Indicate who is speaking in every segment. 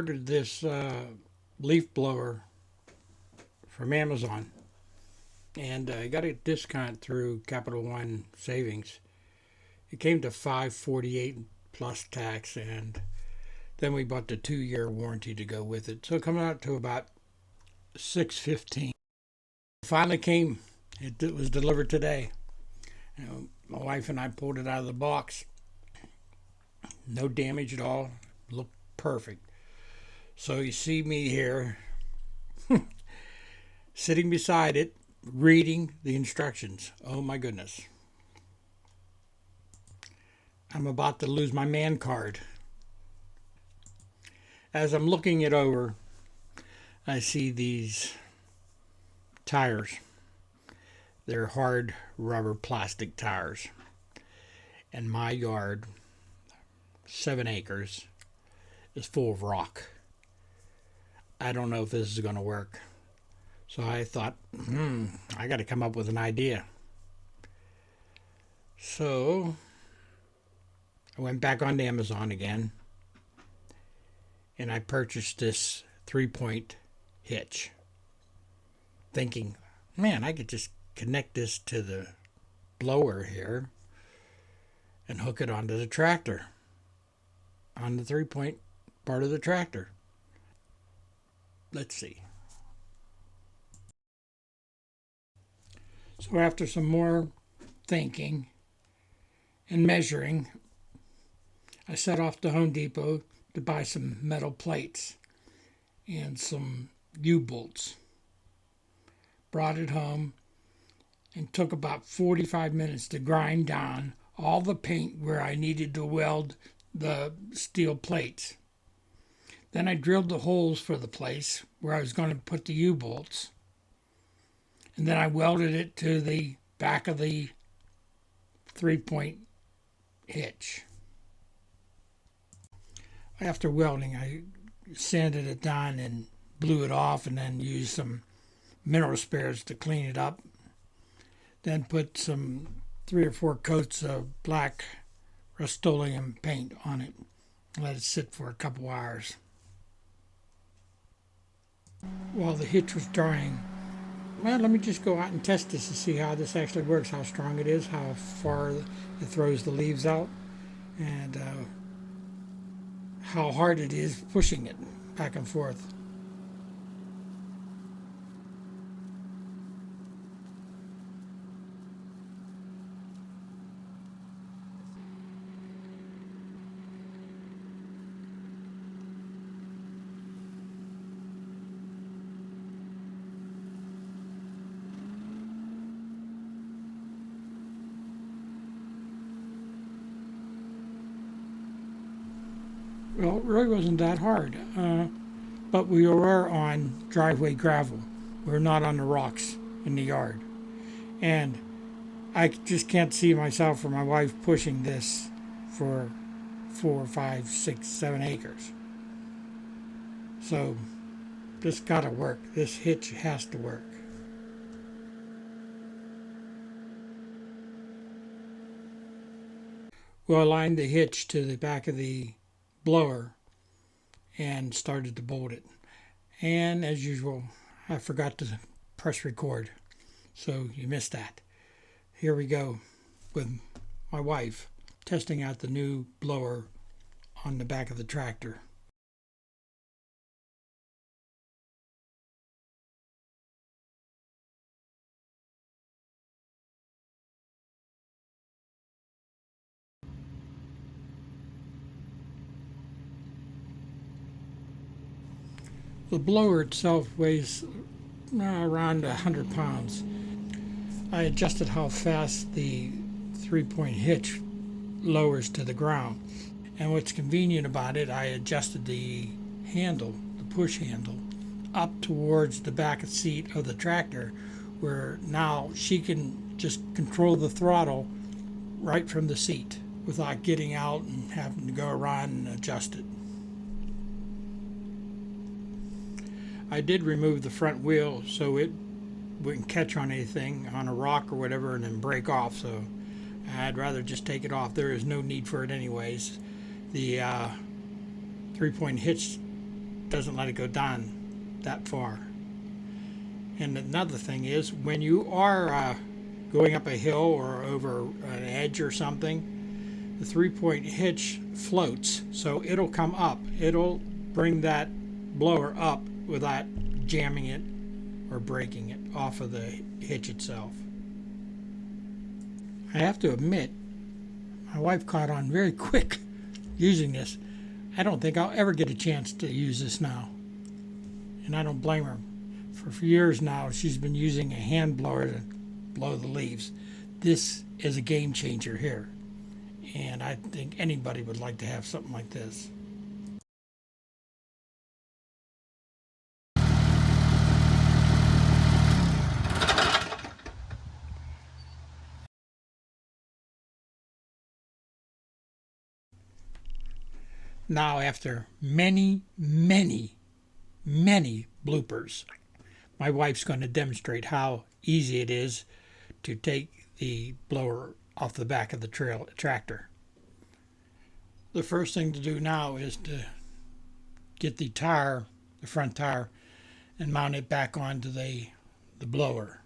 Speaker 1: ordered this leaf blower from Amazon, and I got a discount through Capital One Savings. It came to $548 plus tax, and then we bought the 2-year warranty to go with it. So it comes out to about $615. It finally came. It was delivered today. My wife and I pulled it out of the box. No damage at all. Looked perfect. So you see me here sitting beside it, reading the instructions. Oh my goodness. I'm about to lose my man card. As I'm looking it over, I see these tires. They're hard rubber plastic tires. And my yard, 7 acres, is full of rock. I don't know if this is going to work. So I thought, I got to come up with an idea. So I went back onto Amazon again, and I purchased this 3-point hitch, thinking, man, I could just connect this to the blower here and hook it onto the tractor, on the 3-point part of the tractor. Let's see. So after some more thinking and measuring, I set off to Home Depot to buy some metal plates and some U-bolts. Brought it home and took about 45 minutes to grind down all the paint where I needed to weld the steel plates. Then I drilled the holes for the place where I was going to put the U-bolts. And then I welded it to the back of the 3-point hitch. After welding, I sanded it down and blew it off, and then used some mineral spirits to clean it up. Then put some 3 or 4 coats of black Rust-Oleum paint on it. Let it sit for a couple hours. While the hitch was drying, well, let me just go out and test this to see how this actually works, how strong it is, how far it throws the leaves out, and how hard it is pushing it back and forth. Well, it really wasn't that hard, but we were on driveway gravel. We're not on the rocks in the yard. And I just can't see myself or my wife pushing this for 4, 5, 6, 7 acres. So this got to work. This hitch has to work. Well, I lined the hitch to the back of the blower and started to bolt it. And as usual, I forgot to press record. So you missed that. Here we go with my wife testing out the new blower on the back of the tractor. The blower itself weighs around 100 pounds. I adjusted how fast the 3-point hitch lowers to the ground. And what's convenient about it, I adjusted the handle, the push handle, up towards the back seat of the tractor, where now she can just control the throttle right from the seat without getting out and having to go around and adjust it. I did remove the front wheel so it wouldn't catch on anything, on a rock or whatever, and then break off. So I'd rather just take it off. There is no need for it anyways. The 3-point hitch doesn't let it go down that far. And another thing is, when you are going up a hill or over an edge or something, the 3-point hitch floats, so it'll come up. It'll bring that blower up without jamming it or breaking it off of the hitch itself. I have to admit, my wife caught on very quick using this. I don't think I'll ever get a chance to use this now. And I don't blame her. For years now, she's been using a hand blower to blow the leaves. This is a game changer here. And I think anybody would like to have something like this. Now, after many bloopers, my wife's going to demonstrate how easy it is to take the blower off the back of the tractor. The first thing to do now is to get the tire, the front tire, and mount it back onto the blower.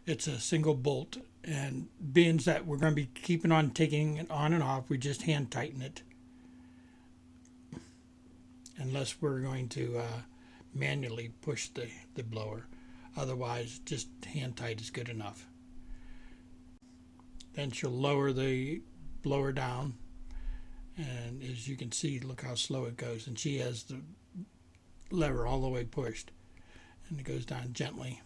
Speaker 1: It's a single bolt, and being that we're going to be keeping on taking it on and off, we just hand tighten it. Unless we're going to manually push the blower. Otherwise, just hand tight is good enough. Then she'll lower the blower down, and as you can see, look how slow it goes. And she has the lever all the way pushed, and it goes down gently.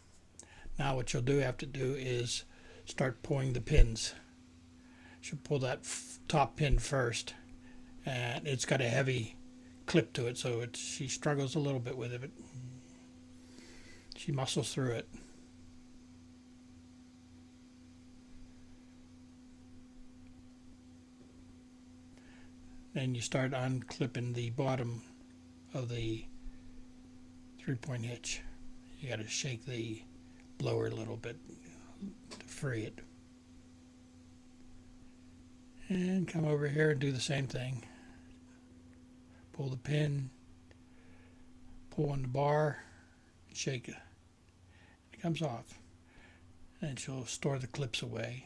Speaker 1: Now what she'll have to do is start pulling the pins. She'll pull that top pin first, and it's got a heavy clip to it, so she struggles a little bit with it, but she muscles through it. Then you start unclipping the bottom of the 3-point hitch. You got to shake the blower a little bit to free it. And come over here and do the same thing. Pull the pin, pull on the bar, shake it. It comes off. And she'll store the clips away.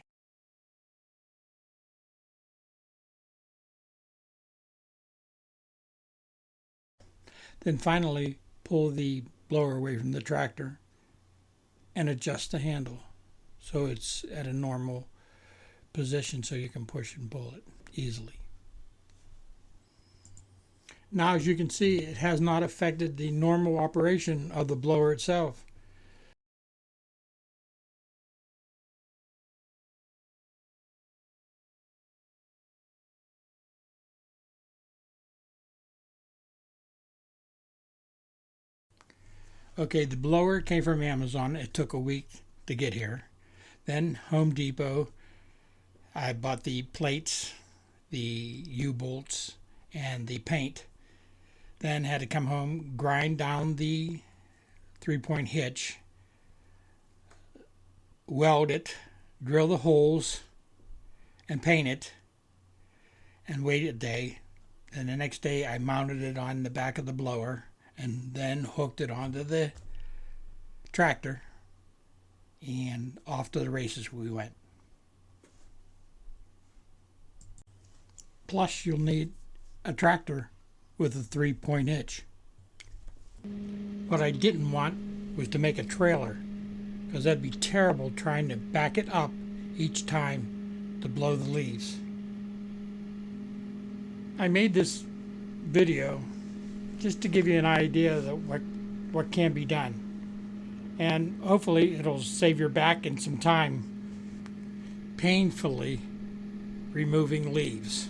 Speaker 1: Then finally pull the blower away from the tractor and adjust the handle so it's at a normal position so you can push and pull it easily. Now, as you can see, it has not affected the normal operation of the blower itself. Okay, the blower came from Amazon. It took a week to get here. Then Home Depot, I bought the plates, the U-bolts, and the paint. Then had to come home, grind down the 3-point hitch, weld it, drill the holes, and paint it, and wait a day. And the next day I mounted it on the back of the blower and then hooked it onto the tractor, and off to the races we went. Plus, you'll need a tractor with a 3-point hitch. What I didn't want was to make a trailer, because that'd be terrible trying to back it up each time to blow the leaves. I made this video just to give you an idea of what can be done, and hopefully it'll save your back and some time painfully removing leaves.